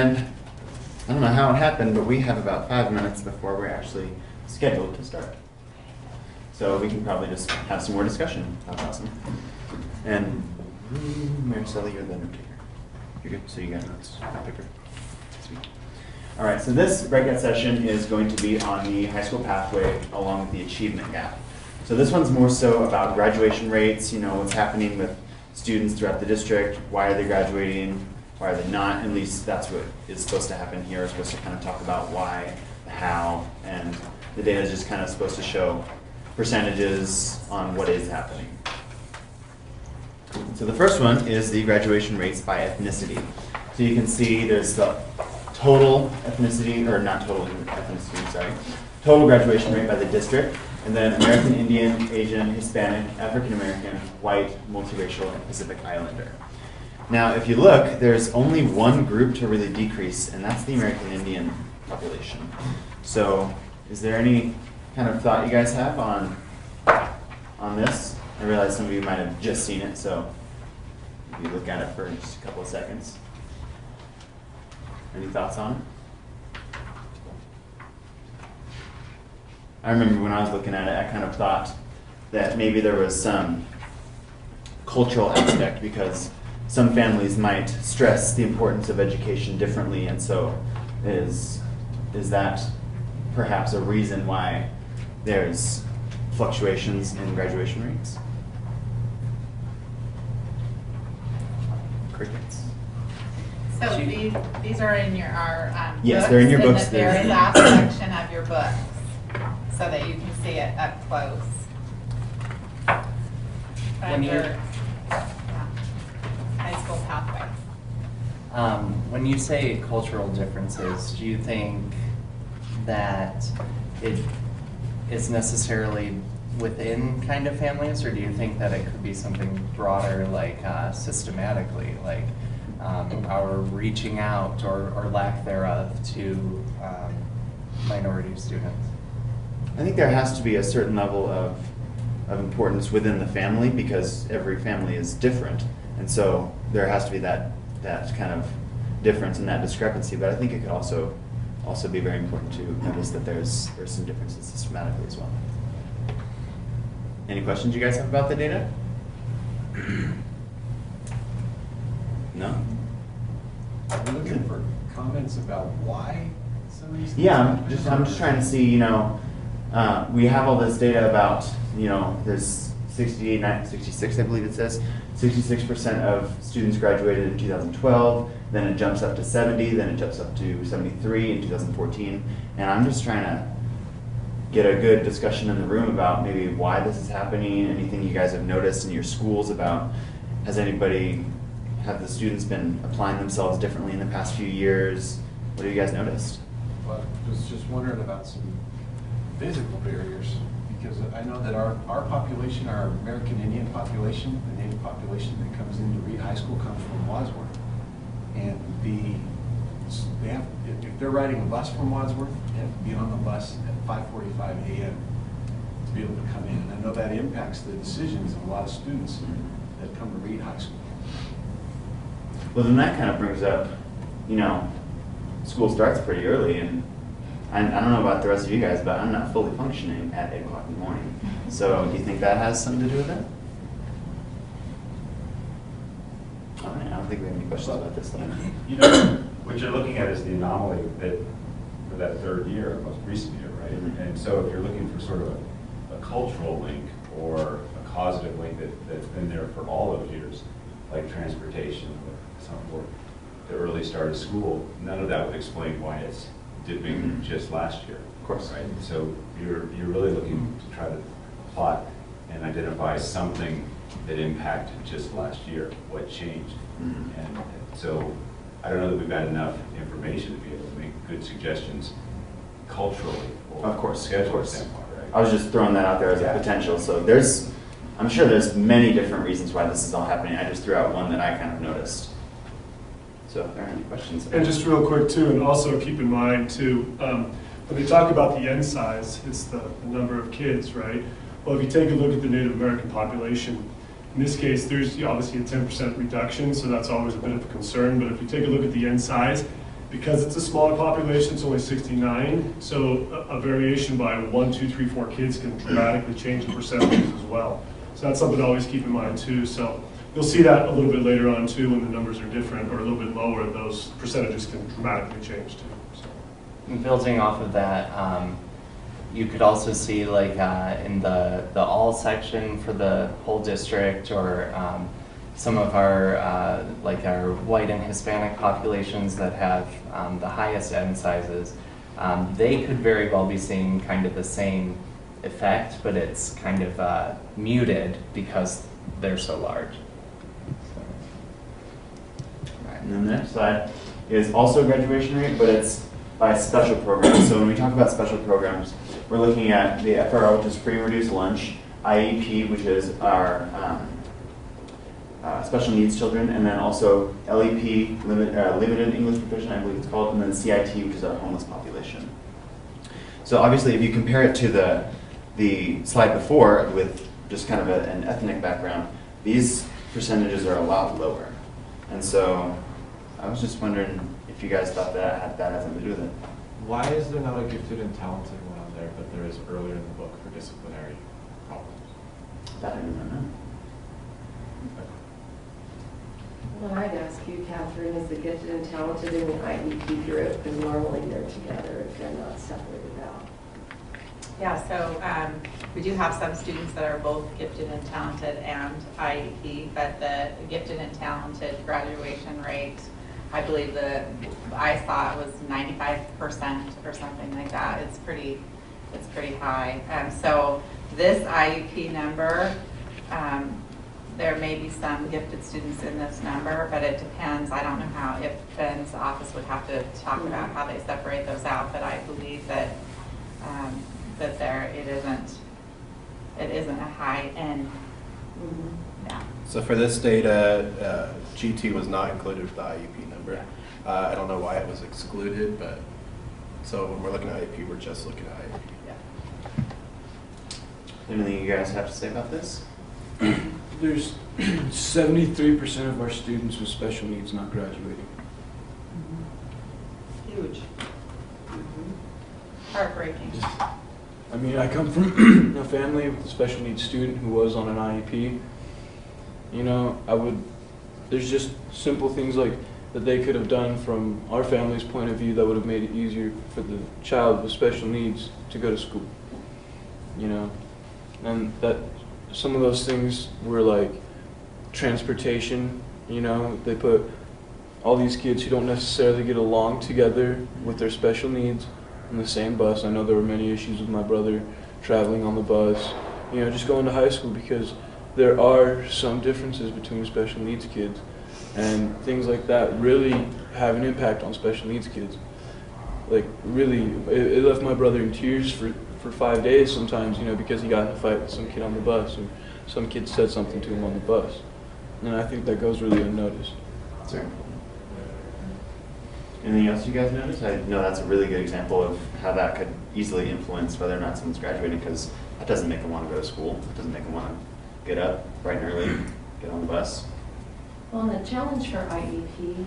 And I don't know how it happened, but we have about 5 minutes before we're actually scheduled to start. So we can probably just have some more discussion. That's awesome. And Maricela, you're the note taker. You're good? So you got notes, paper? Sweet. All right, so this breakout session is going to be on the high school pathway along with the achievement gap. So this one's more so about graduation rates, what's happening with students throughout the district, why are they graduating, why are they not, at least that's what is supposed to happen here. We're supposed to kind of talk about why, the how, and the data is just kind of supposed to show percentages on what is happening. So the first one is the graduation rates by ethnicity. So you can see there's the total ethnicity, or not total ethnicity, sorry, total graduation rate by the district, and then American Indian, Asian, Hispanic, African American, white, multiracial, and Pacific Islander. Now, if you look, there's only one group to really decrease, and that's the American Indian population. So is there any kind of thought you guys have on this? I realize some of you might have just seen it, so if you look at it for just a couple of seconds. Any thoughts on it? I remember when I was looking at it, I kind of thought that maybe there was some cultural aspect because some families might stress the importance of education differently, and so is that perhaps a reason why there's fluctuations in graduation rates? Crickets. So these are in our yes, books, they're in your in books. the very last section of your books, so that you can see it up close. Under high school pathway. When you say cultural differences, do you think that it's necessarily within kind of families, or do you think that it could be something broader, like systematically, like our reaching out or lack thereof to minority students? I think there has to be a certain level of importance within the family because every family is different, and so there has to be that kind of difference and that discrepancy. But I think it could also be very important to notice that there's some differences systematically as well. Any questions you guys have about the data? No? Are we looking for comments about why some of these things Yeah, happen? I'm just trying to see, we have all this data about, there's 66, I believe it says, 66% of students graduated in 2012, then it jumps up to 70, then it jumps up to 73 in 2014, and I'm just trying to get a good discussion in the room about maybe why this is happening, anything you guys have noticed in your schools about, have the students been applying themselves differently in the past few years? What have you guys noticed? Well, I was just wondering about some physical barriers, because I know that our population, our American Indian population, the Native population that comes into Reed High School comes from Wadsworth. And if they're riding a bus from Wadsworth, they have to be on the bus at 5:45 a.m. to be able to come in. And I know that impacts the decisions of a lot of students that come to Reed High School. Well, then that kind of brings up, school starts pretty early, and I don't know about the rest of you guys, but I'm not fully functioning at 8 o'clock in the morning. So do you think that has something to do with it? All right, I don't think we have any questions about this then. What you're looking at is the anomaly that for that third year, most recent year, right? Mm-hmm. And so if you're looking for sort of a cultural link or a causative link that's been there for all those years, like transportation or the early start of school, none of that would explain why it's dipping just last year. Of course. Right? So you're really looking to try to plot and identify something that impacted just last year, what changed. Mm-hmm. And so I don't know that we've got enough information to be able to make good suggestions culturally or Of course, schedule of course. standpoint, right? I was just throwing that out there as a potential. So I'm sure there's many different reasons why this is all happening. I just threw out one that I kind of noticed. So if there are any questions. And just real quick too, and also keep in mind too, when they talk about the N size, it's the number of kids, right? Well, if you take a look at the Native American population, in this case, there's obviously a 10% reduction, so that's always a bit of a concern. But if you take a look at the N size, Because it's a smaller population, it's only 69, so a variation by 1, 2, 3, 4 kids can dramatically change the percentages as well. So that's something to always keep in mind too. So you'll see that a little bit later on too when the numbers are different or a little bit lower, those percentages can dramatically change too. So. And building off of that, you could also see like in the all section for the whole district, or some of our like our white and Hispanic populations that have the highest N sizes, they could very well be seeing kind of the same effect, but it's kind of muted because they're so large. And then the next slide is also graduation rate, but it's by special programs. So when we talk about special programs, we're looking at the FRL, which is free and reduced lunch, IEP, which is our special needs children, and then also LEP, limited English proficient, I believe it's called, and then CIT, which is our homeless population. So obviously, if you compare it to the slide before with just kind of an ethnic background, these percentages are a lot lower. And so I was just wondering if you guys thought that had something to do with it. Why is there not a gifted and talented one on there, but there is earlier in the book for disciplinary problems? That I didn't know. What I'd ask you, Catherine, is the gifted and talented in the IEP group, because normally they're together if they're not separated out. Yeah, so we do have some students that are both gifted and talented and IEP, but the gifted and talented graduation rate, I believe I saw it was 95% or something like that. It's pretty high. So this IEP number, there may be some gifted students in this number, but it depends. I don't know how, if Ben's office would have to talk about how they separate those out, but I believe that it isn't a high end. Yeah. So for this data, GT was not included with the IEP number. I don't know why it was excluded, but so when we're looking at IEP, we're just looking at IEP. Yeah. Anything you guys have to say about this? There's 73% of our students with special needs not graduating. Huge. Heartbreaking. I mean, I come from a family with a special needs student who was on an IEP. You know, there's just simple things like that they could have done from our family's point of view that would have made it easier for the child with special needs to go to school. You know, and that some of those things were like transportation. You know, they put all these kids who don't necessarily get along together with their special needs on the same bus. I know there were many issues with my brother traveling on the bus, you know, just going to high school, because there are some differences between special needs kids, and things like that really have an impact on special needs kids. Like really, it left my brother in tears for 5 days sometimes, you know, because he got in a fight with some kid on the bus, or some kid said something to him on the bus. And I think that goes really unnoticed. Sure. Anything else you guys noticed? I know that's a really good example of how that could easily influence whether or not someone's graduating, because that doesn't make them want to go to school. It doesn't make them want to get up bright and early, get on the bus. Well, the challenge for IEP,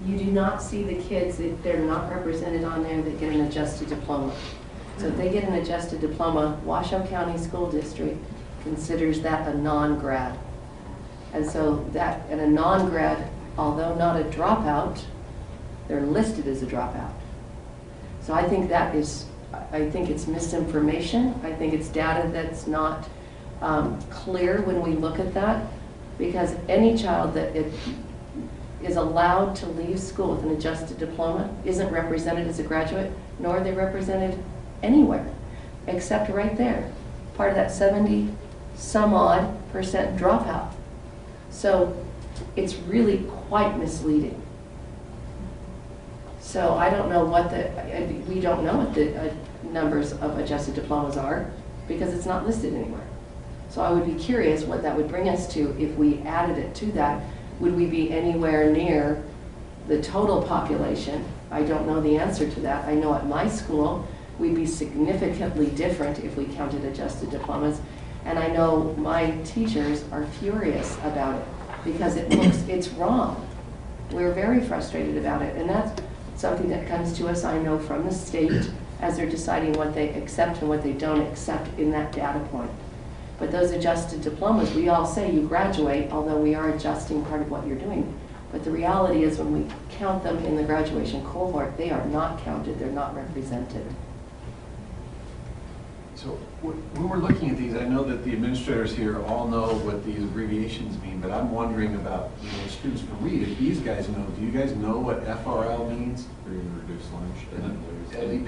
you do not see the kids, if they're not represented on there, that get an adjusted diploma. So if they get an adjusted diploma, Washoe County School District considers that a non-grad. And so that, and a non-grad, although not a dropout, they're listed as a dropout. So I think I think it's misinformation. I think it's data that's not clear when we look at that, because any child that is allowed to leave school with an adjusted diploma isn't represented as a graduate, nor are they represented anywhere, except right there, part of that 70-some-odd% dropout. So it's really quite misleading. So I don't know we don't know what the numbers of adjusted diplomas are, because it's not listed anywhere. So I would be curious what that would bring us to if we added it to that. Would we be anywhere near the total population? I don't know the answer to that. I know at my school, we'd be significantly different if we counted adjusted diplomas. And I know my teachers are furious about it, because it's wrong. We're very frustrated about it. And something that comes to us, I know, from the state as they're deciding what they accept and what they don't accept in that data point. But those adjusted diplomas, we all say you graduate, although we are adjusting part of what you're doing. But the reality is when we count them in the graduation cohort, they are not counted, they're not represented. So when we're looking at these, I know that the administrators here all know what these abbreviations mean, but I'm wondering about, students can read. If these guys know, do you guys know what FRL means? Free and reduced lunch, and then there's LEP.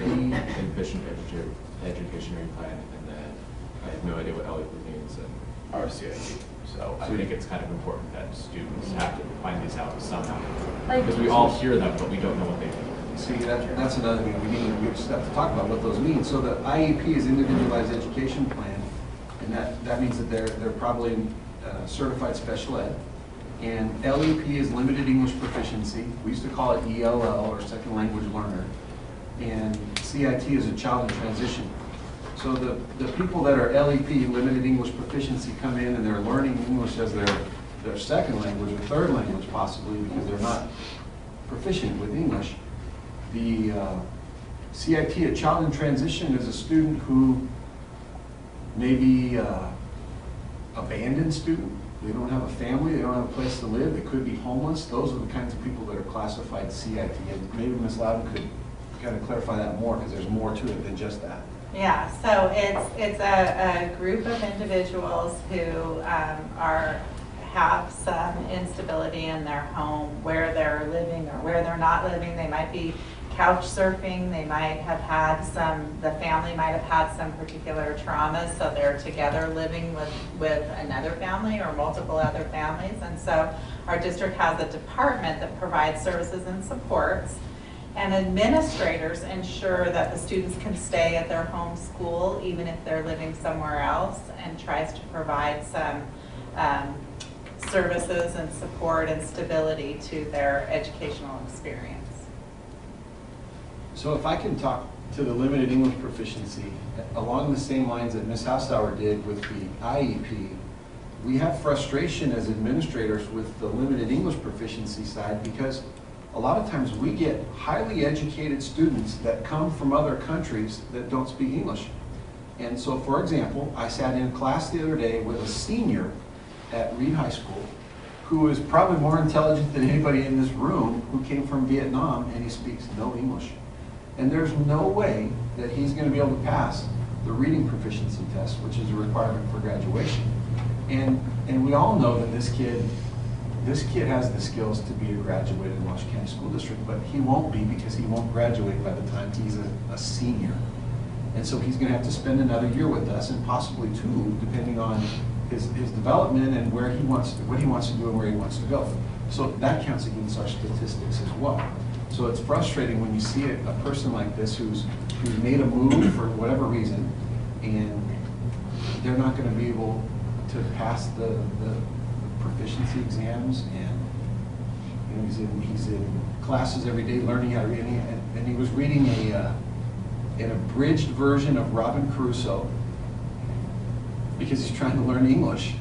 Efficient educationary plan, and then I have no idea what LEP means, and RCID. so I think it's kind of important that students have to find these out somehow. Like- Because we all hear them, but we don't know what they mean. See, that's another thing we just have to talk about what those mean. So the IEP is Individualized Education Plan, and that means that they're probably certified special ed. And LEP is Limited English Proficiency. We used to call it ELL, or Second Language Learner. And CIT is a Child in Transition. So the people that are LEP, Limited English Proficiency, come in and they're learning English as their second language or third language possibly, because they're not proficient with English. The CIT, a Child in Transition, is a student who may be abandoned student. They don't have a family, they don't have a place to live, they could be homeless. Those are the kinds of people that are classified CIT. And maybe Ms. Loudon could kind of clarify that more, because there's more to it than just that. Yeah, so it's a group of individuals who have some instability in their home, where they're living or where they're not living. They might be couch surfing, they might have had the family might have had some particular traumas, so they're together living with another family or multiple other families. And so our district has a department that provides services and supports, and administrators ensure that the students can stay at their home school even if they're living somewhere else, and tries to provide some services and support and stability to their educational experience. So if I can talk to the Limited English Proficiency, along the same lines that Ms. Hausauer did with the IEP, we have frustration as administrators with the Limited English Proficiency side, because a lot of times we get highly educated students that come from other countries that don't speak English. And so, for example, I sat in class the other day with a senior at Reed High School who is probably more intelligent than anybody in this room, who came from Vietnam, and he speaks no English. And there's no way that he's going to be able to pass the reading proficiency test, which is a requirement for graduation. And we all know that this kid has the skills to be a graduate in Washington County School District, but he won't be, because he won't graduate by the time he's a senior. And so he's going to have to spend another year with us, and possibly two, depending on his development and what he wants to do and where he wants to go. So that counts against our statistics as well. So it's frustrating when you see a person like this who's made a move for whatever reason, and they're not going to be able to pass the proficiency exams. And he's in classes every day learning how to read, and he was reading an abridged version of Robinson Crusoe because he's trying to learn English.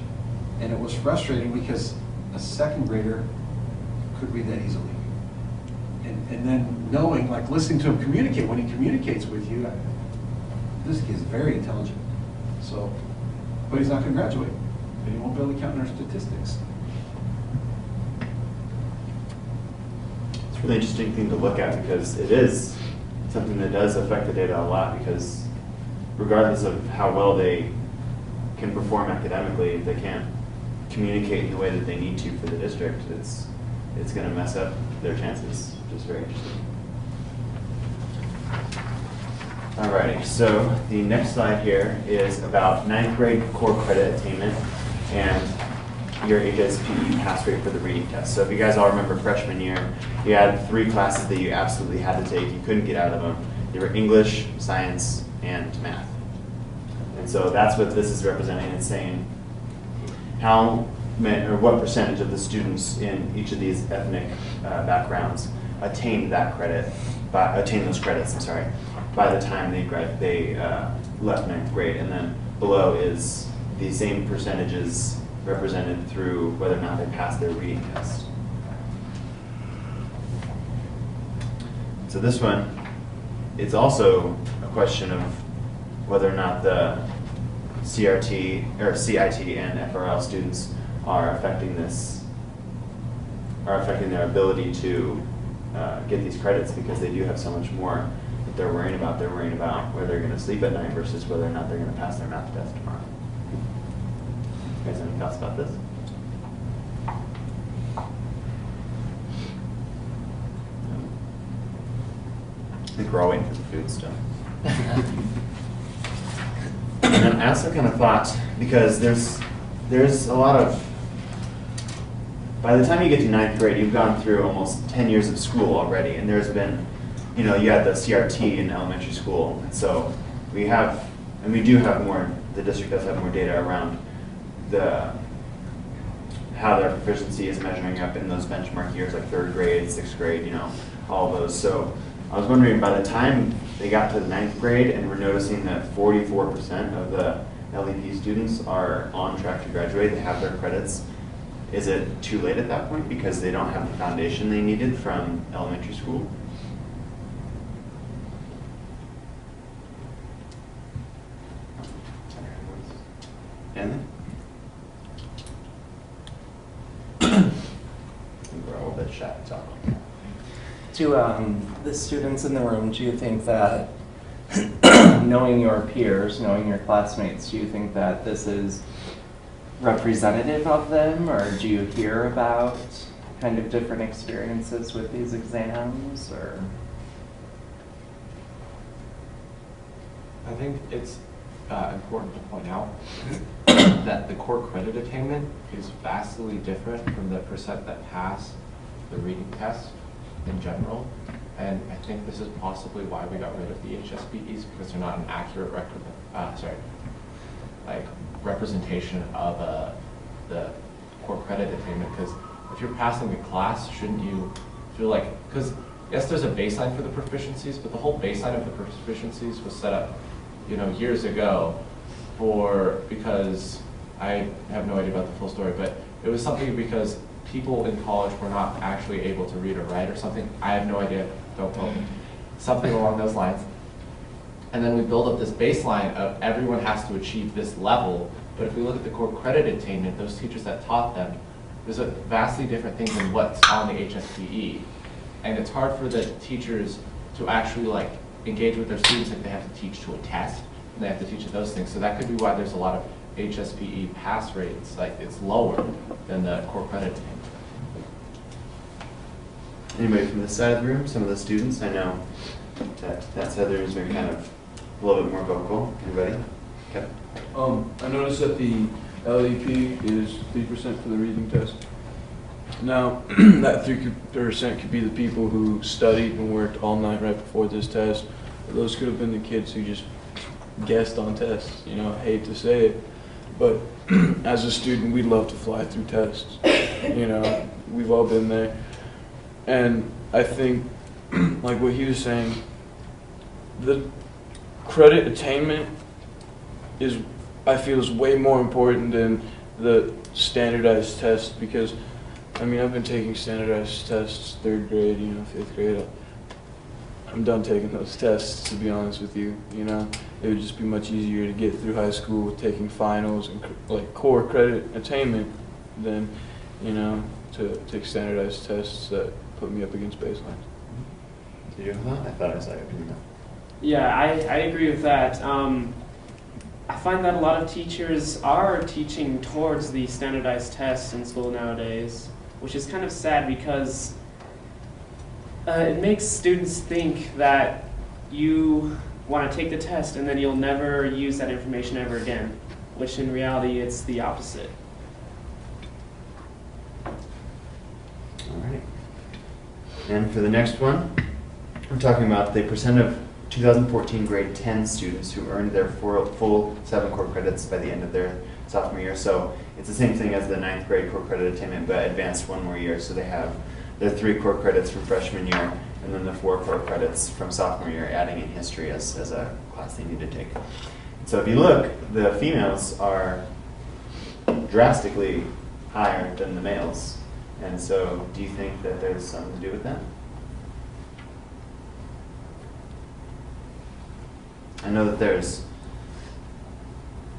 And it was frustrating because a second grader could read that easily. And then knowing, like listening to him communicate, when he communicates with you, this kid is very intelligent. So, but he's not going to graduate, and he won't be able to count in our statistics. It's a really interesting thing to look at, because it is something that does affect the data a lot, because regardless of how well they can perform academically, if they can't communicate in the way that they need to for the district, it's going to mess up their chances, which is very interesting. Alrighty, so the next slide here is about 9th grade core credit attainment and your HSPE pass rate for the reading test. So if you guys all remember freshman year, you had 3 classes that you absolutely had to take. You couldn't get out of them. They were English, science, and math. And so that's what this is representing. It's saying how many, or what percentage of the students in each of these ethnic backgrounds attained that credit, attained those credits, I'm sorry, by the time they left 9th grade. And then below is the same percentages represented through whether or not they passed their reading test. So so this one, it's also a question of whether or not the CRT or CIT and FRL students are affecting their ability to get these credits, because they do have so much more that they're worrying about. They're worrying about whether they're going to sleep at night versus whether or not they're going to pass their math test tomorrow. You guys have any thoughts about this? I think we're all waiting for the food still. And then I also kind of thought, because there's a lot of, by the time you get to 9th grade, you've gone through almost 10 years of school already, and there's been, you know, you had the CRT in elementary school, and so we do have more, the district does have more data around how their proficiency is measuring up in those benchmark years, like 3rd grade, 6th grade, you know, all of those. So I was wondering, by the time they got to the 9th grade and we're noticing that 44% of the LEP students are on track to graduate, they have their credits, is it too late at that point because they don't have the foundation they needed from elementary school? Anything? I think we're all a bit shy to talk. To the students in the room, do you think that knowing your peers, knowing your classmates, do you think that this is representative of them, or do you hear about kind of different experiences with these exams, or? I think it's important to point out that the core credit attainment is vastly different from the percent that pass the reading test in general. And I think this is possibly why we got rid of the HSBEs, because they're not an accurate representation of the core credit attainment. Because if you're passing the class, shouldn't you feel like, because yes, there's a baseline for the proficiencies, but the whole baseline of the proficiencies was set up, you know, years ago because I have no idea about the full story, but it was something because people in college were not actually able to read or write or something. I have no idea, don't quote me. Something along those lines. And then we build up this baseline of everyone has to achieve this level, but if we look at the core credit attainment, those teachers that taught them, there's a vastly different thing than what's on the HSPE. And it's hard for the teachers to actually like engage with their students if they have to teach to a test, and they have to teach those things. So that could be why there's a lot of HSPE pass rates, like it's lower than the core credit attainment. Anybody from this side of the room? Some of the students? I know that side of the room has been kind of a little bit more vocal. Anybody? Okay. I noticed that the LEP is 3% for the reading test. Now, that 3% could be the people who studied and worked all night right before this test. Those could have been the kids who just guessed on tests. You know, I hate to say it, but as a student, we'd love to fly through tests. You know, we've all been there. And I think, like what he was saying, the credit attainment is, I feel, is way more important than the standardized tests, because, I mean, I've been taking standardized tests 3rd grade, you know, 5th grade. I'm done taking those tests, to be honest with you. You know, it would just be much easier to get through high school with taking finals and like core credit attainment than, you know, to take standardized tests that put me up against baselines. Did you have that? I thought I saw you doing that. Yeah, I agree with that. I find that a lot of teachers are teaching towards the standardized tests in school nowadays, which is kind of sad because it makes students think that you want to take the test and then you'll never use that information ever again, which in reality it's the opposite. All right. And for the next one, we're talking about the percent of 2014 grade 10 students who earned their full 7 core credits by the end of their sophomore year. So it's the same thing as the 9th grade core credit attainment, but advanced 1 more year. So they have their 3 core credits from freshman year, and then the 4 core credits from sophomore year, adding in history as a class they need to take. So if you look, the females are drastically higher than the males. And so do you think that there's something to do with that? I know that there's,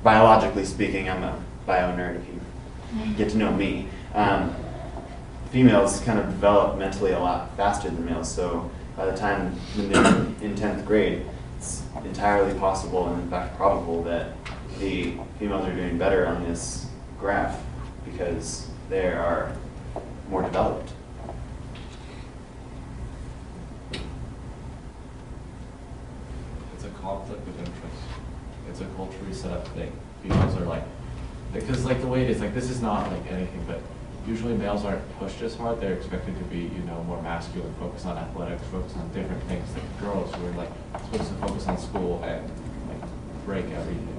biologically speaking, I'm a bio nerd if you get to know me. Females kind of develop mentally a lot faster than males, so by the time when they're in 10th grade, it's entirely possible and in fact probable that the females are doing better on this graph because they are more developed. It's a conflict of interest. It's a culturally set up thing. Females are like, because like the way it is, like this is not like anything, but usually males aren't pushed as hard. They're expected to be, you know, more masculine, focus on athletics, focus on different things. Like girls who are like supposed to focus on school and like break everything.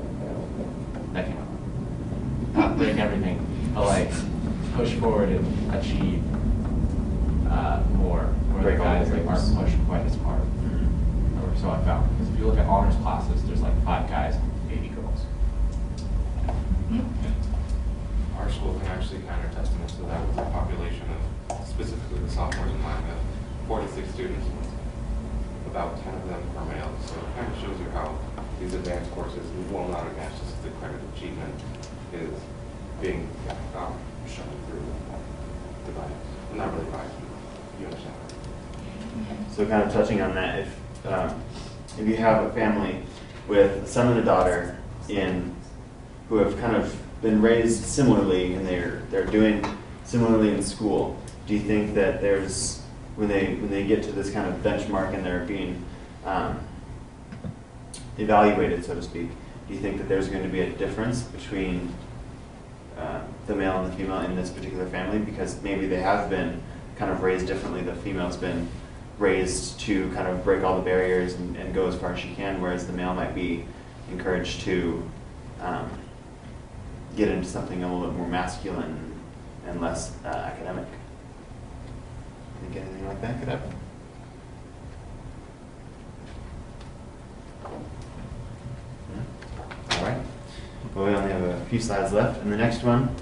Like, not break everything, but like push forward and achieve more. Where Break the all the guys like barriers. aren't pushed quite as hard. Or so I found. Because if you look at honors classes, there's like 5 guys, 80 girls. Our school can actually counter testament to that with a population of, specifically the sophomores in mine, have 46 students. About 10 of them are males. So it kind of shows you how these advanced courses, well, not advanced, just the credit achievement is being shown through the bias. Well, not really bias, but you understand. So kind of touching on that, if you have a family with a son and a daughter who have kind of been raised similarly and they're doing similarly in school, do you think that there's when they get to this kind of benchmark and they're being evaluated, so to speak, do you think that there's going to be a difference between the male and the female in this particular family because maybe they have been kind of raised differently? The female's been raised to kind of break all the barriers and go as far as she can, whereas the male might be encouraged to get into something a little bit more masculine and less academic. Think anything like that could happen? No? All right. Well, we only have a few slides left, and the next one.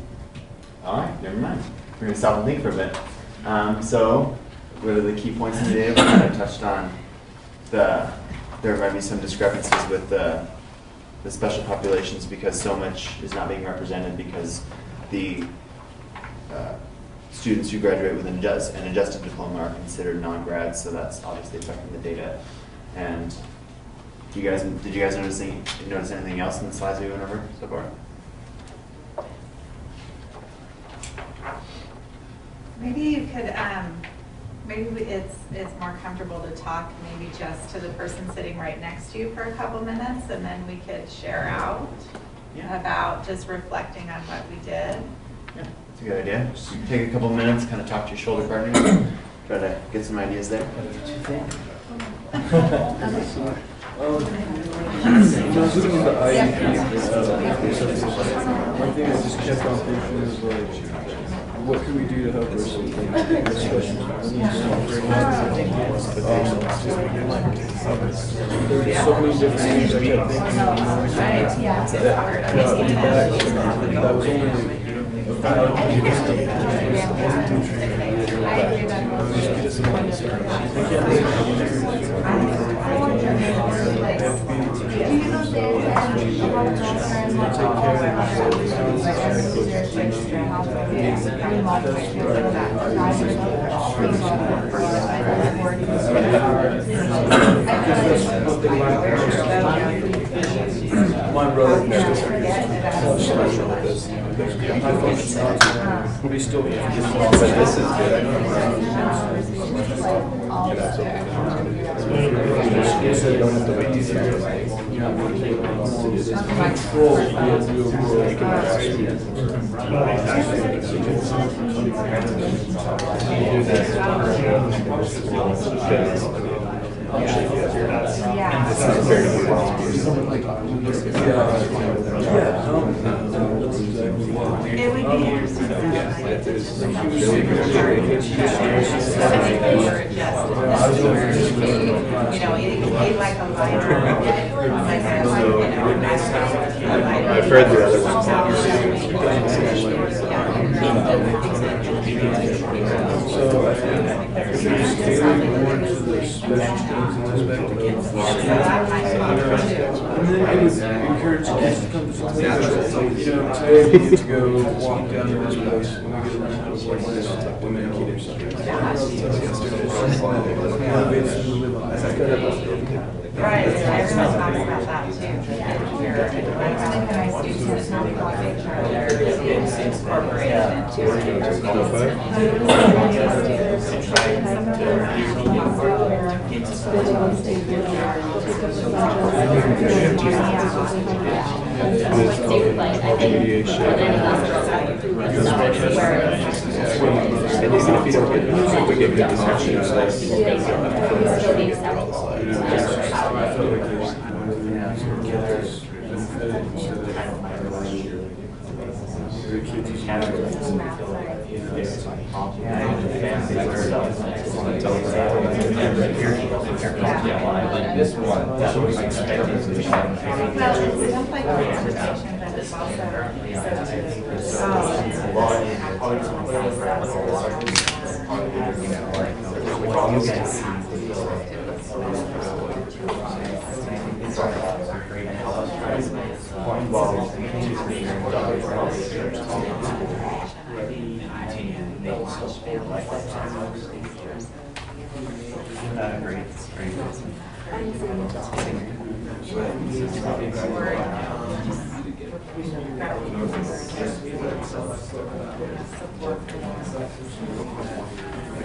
All right, never mind. We're going to stop and think for a bit. So, what are the key points of the day? We kind of touched on there might be some discrepancies with the special populations because so much is not being represented because the students who graduate with an adjusted diploma are considered non-grads, so that's obviously affecting the data. And did you guys notice anything else in the slides we went over so far? Maybe you could, maybe it's more comfortable to talk maybe just to the person sitting right next to you for a couple minutes, and then we could share out about just reflecting on what we did. Yeah, that's a good idea. Just take a couple minutes, kind of talk to your shoulder partner, try to get some ideas there. What did you think? When I was looking at the IEP, one thing I just kept on thinking is like, what can we do to help ourselves? There's so many different things I kept thinking of. That was only a my brother is special with this. But he still can't. But this is good. So you don't have to wait to see those It would be interesting. You know, it like a lighter, like I've heard the other ones. So that might be natural. You know, today we get to go walk down to this place and we get to learn how to work this women or something. Motivates them to live on that. Right, everyone talks about that too. My students want to make sure they're incorporated This one, that was expected to be. Well, it's stuff like transportation, but it's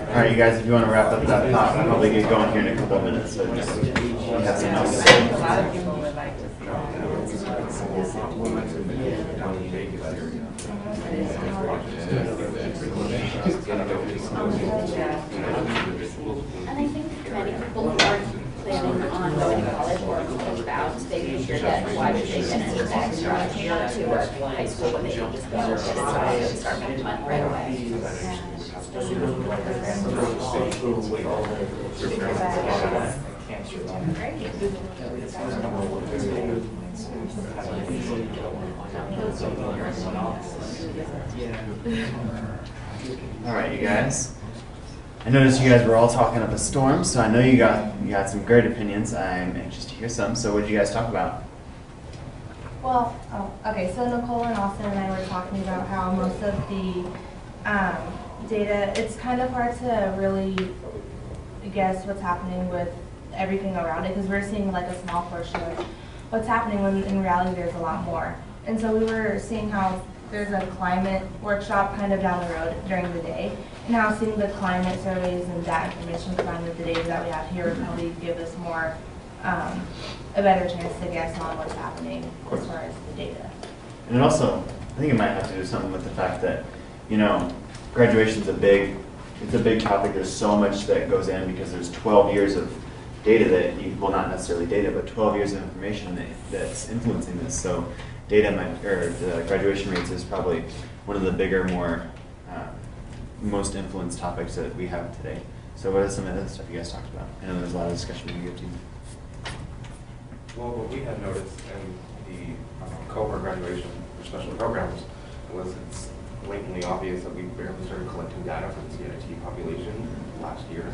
All right, you guys, if you want to wrap up that thought, we'll probably get going here in a couple of minutes, so just have some notes. A lot of people would like to see And I think many people who are planning on going to college or thinking about, they figure that why would they get any extra year to high school when they can just go and start making money right away. All right, you guys. I noticed you guys were all talking up a storm, so I know you got some great opinions. I'm anxious to hear some. So what did you guys talk about? Well, okay, so Nicole and Austin and I were talking about how most of the data, it's kind of hard to really guess what's happening with everything around it because we're seeing like a small portion of what's happening when in reality there's a lot more. And so we were seeing how there's a climate workshop kind of down the road during the day, and how seeing the climate surveys and that information combined with the data that we have here would probably give us more, a better chance to guess on what's happening as far as the data. And it also, I think it might have to do something with the fact that, you know, graduation's a big topic. There's so much that goes in because there's 12 years of data that you, well, not necessarily data, but 12 years of information that's influencing this. So data might, or the graduation rates is probably one of the bigger, more, most influenced topics that we have today. So what is some of the stuff you guys talked about? I know there's a lot of discussion in your team. Well, what we had noticed in the cohort graduation for special programs was it's blatantly obvious that we barely started collecting data for the CIT population last year.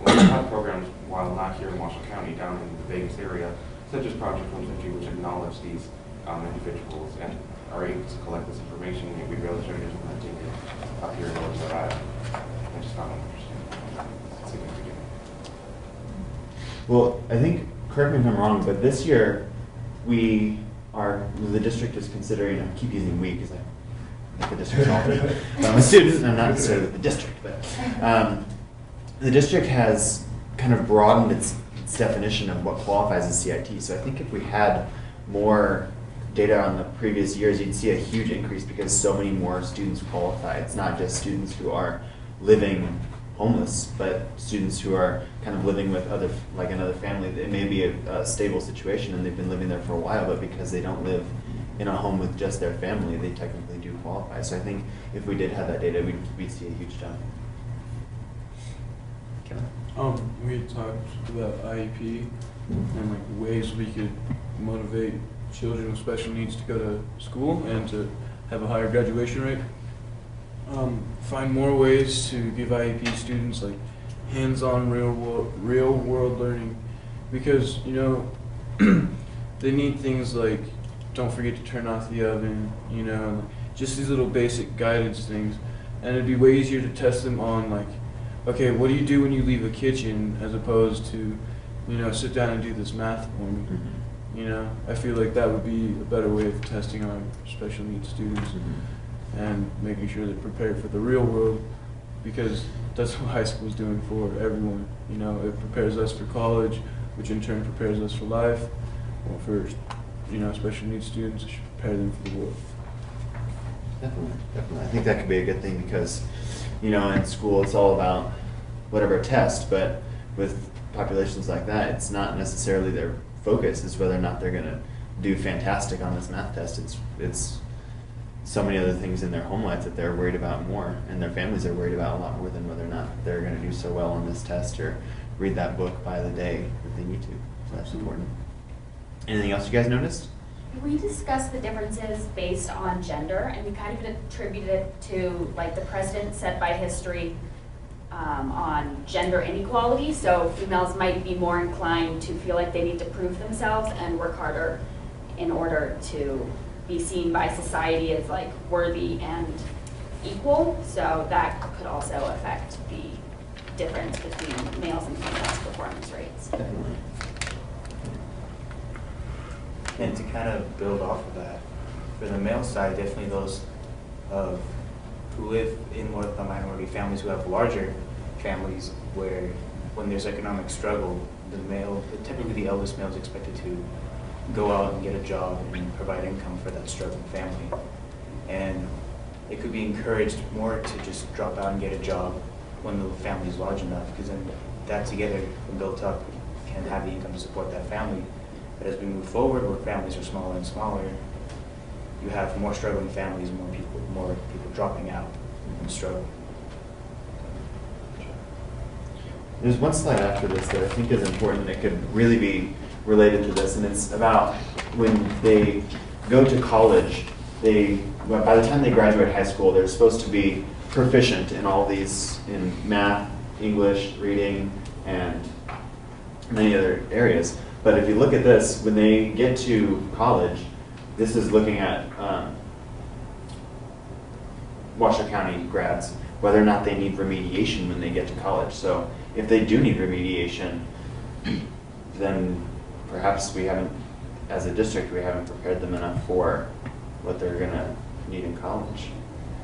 We had programs, while not here in Washoe County, down in the Vegas area, such as Project 150, which acknowledge these individuals and are able to collect this information. We barely started implementing it up here in North Nevada. I just found it interesting. Significant. Well, I think, correct me if I'm wrong, but this year the district is considering, I keep using we because the district's all but I'm a student, I'm not necessarily with the district, but the district has kind of broadened its definition of what qualifies as CIT. So I think if we had more data on the previous years, you'd see a huge increase because so many more students qualify. It's not just students who are living homeless, but students who are kind of living with another family. It may be a stable situation and they've been living there for a while, but because they don't live in a home with just their family, they technically do qualify. So I think if we did have that data, we'd see a huge jump. Kevin? We had talked about IEP and like ways we could motivate children with special needs to go to school and to have a higher graduation rate. Find more ways to give IEP students like hands-on real world learning, because you know they need things like don't forget to turn off the oven, you know, just these little basic guidance things. And it'd be way easier to test them on like, okay, what do you do when you leave a kitchen, as opposed to, you know, sit down and do this math for me. Mm-hmm. You know, I feel like that would be a better way of testing our special needs students and making sure they're prepared for the real world, because that's what high school is doing for everyone. You know, it prepares us for college, which in turn prepares us for life. Well, for, you know, special needs students, it should prepare them for the world. Definitely, definitely. I think that could be a good thing because, you know, in school it's all about whatever test, but with populations like that, it's not necessarily their focus is whether or not they're going to do fantastic on this math test. It's so many other things in their home life that they're worried about more, and their families are worried about a lot more than whether or not they're going to do so well on this test or read that book by the day that they need to. So that's important. Anything else you guys noticed? We discussed the differences based on gender, and we kind of attributed it to like the precedent set by history on gender inequality. So females might be more inclined to feel like they need to prove themselves and work harder in order to be seen by society as like worthy and equal. So that could also affect the difference between males and females performance rates. Definitely. And to kind of build off of that, for the male side, definitely those who live in more of the minority families who have larger families, where when there's economic struggle, typically the eldest male is expected to go out and get a job and provide income for that struggling family. And it could be encouraged more to just drop out and get a job when the family is large enough, because then that together, when built up, can have the income to support that family. But as we move forward, where families are smaller and smaller, you have more struggling families, more people dropping out and struggling. There's one slide after this that I think is important that could really be related to this, and it's about when they go to college, by the time they graduate high school, they're supposed to be proficient in all these, in math, English, reading, and many other areas. But if you look at this, when they get to college, this is looking at Washoe County grads, whether or not they need remediation when they get to college. So if they do need remediation, then perhaps we haven't, as a district, we haven't prepared them enough for what they're going to need in college.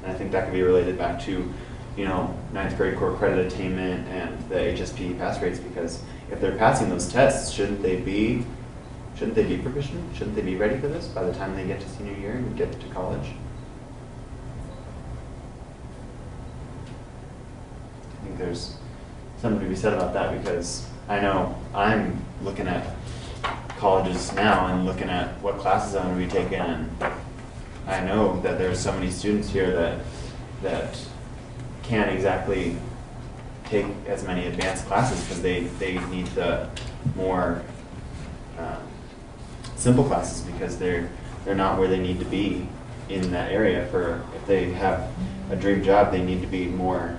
And I think that could be related back to, you know, 9th grade core credit attainment and the HSP pass rates, because if they're passing those tests, shouldn't they be proficient? Shouldn't they be ready for this by the time they get to senior year and get to college? I think there's something to be said about that, because I know I'm looking at colleges now and looking at what classes I'm going to be taking, and I know that there's so many students here that can't exactly take as many advanced classes because they need the more simple classes, because they're not where they need to be in that area. For if they have a dream job, they need to be more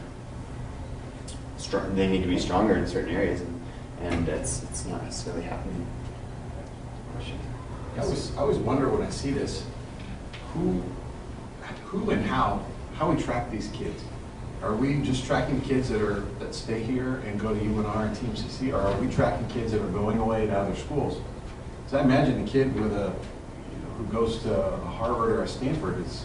strong. They need to be stronger in certain areas, and it's not necessarily happening. I always wonder when I see this, who and how we track these kids. Are we just tracking kids that stay here and go to UNR and TMCC, or are we tracking kids that are going away to other schools? Because I imagine a kid who goes to a Harvard or a Stanford is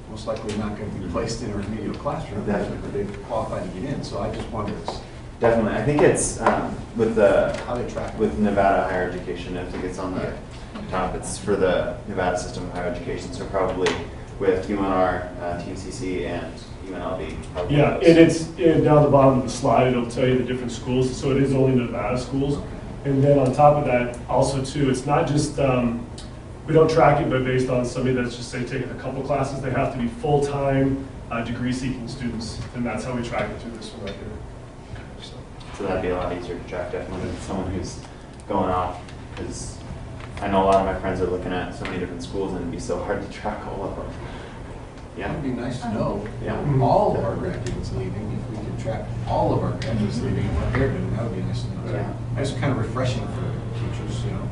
most likely not going to be placed in a remedial classroom. Definitely, they've qualified to get in. So I just wonder. Definitely, I think it's with how they track with Nevada higher education. I think it's on the top. It's for the Nevada system of higher education. So probably with UNR, TMCC, and UNLV. Yeah, and it's down the bottom of the slide. It'll tell you the different schools. So it is only Nevada schools. And then on top of that, also too, it's not just, we don't track it, but based on somebody that's just, say, taking a couple classes, they have to be full-time degree-seeking students. And that's how we track it through this one right here. So that'd be a lot easier to track, definitely, than someone who's going off, because I know a lot of my friends are looking at so many different schools, and it'd be so hard to track all of them. Yeah. It would be nice to know Yeah. all of our graduates leaving. If we could track all of our graduates leaving and what they're doing, that would be nice to know. Yeah. It's kind of refreshing for teachers, you know.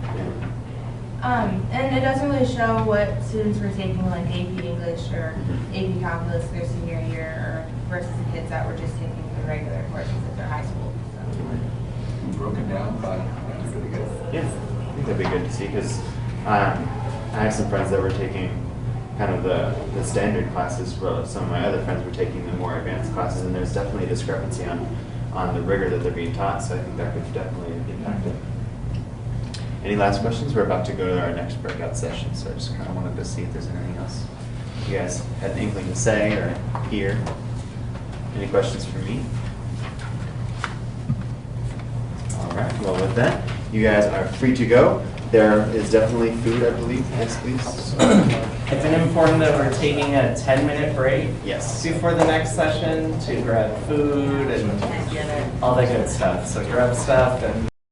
And it doesn't really show what students were taking like AP English or AP Calculus their senior year or versus the kids that were just taking the regular courses at their high school. So. Broken down by, Yeah, I think that'd be good to see, because I have some friends that were taking kind of the standard classes, but some of my other friends were taking the more advanced classes, and there's definitely a discrepancy on the rigor that they're being taught, so I think that could definitely impact it. Any last questions? We're about to go to our next breakout session, so I just kind of wanted to see if there's anything else you guys had an inkling to say or hear. Any questions for me? All right, well with that, you guys are free to go. There is definitely food, I believe. Yes, please. It's important that we're taking a 10-minute break. Yes. Before the next session to grab food and all that good stuff. So grab stuff and